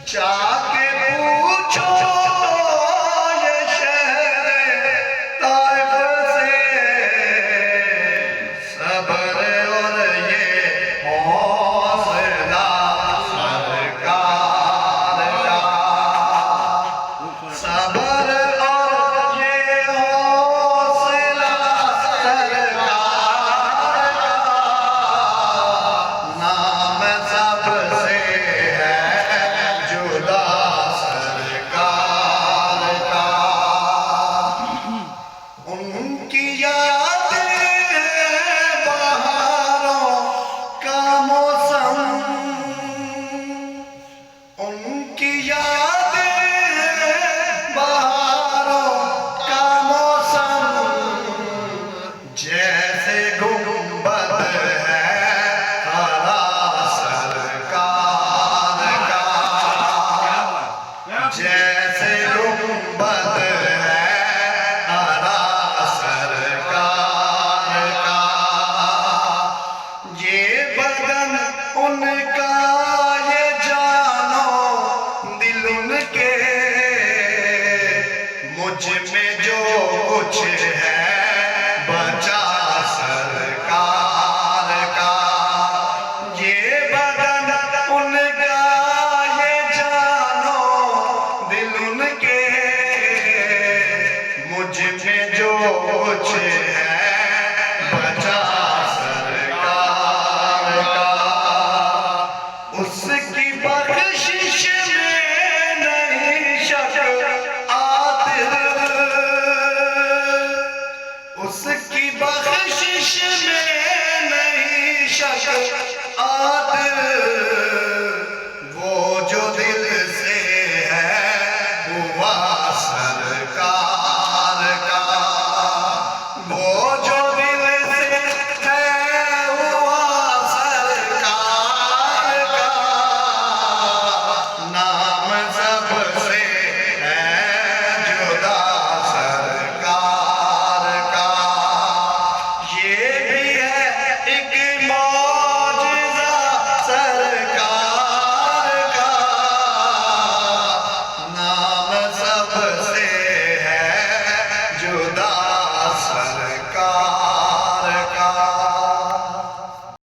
जाके पूछो ये शहर ताइफ से, सब्र और ये हौसला सरकार का, सब्र और ये हौसला सरकार का, नाम सबसे जुदा सरकार का। उनकी यादें बहारों का मौसम, उनकी यादें बहारों का मौसम, जैसे गुंबद है हरा सरकार का, जैसे गुंबद है हरा सरकार का। ये बदन उनका, ये जानो दिल उनके, मुझ में जो कुछ है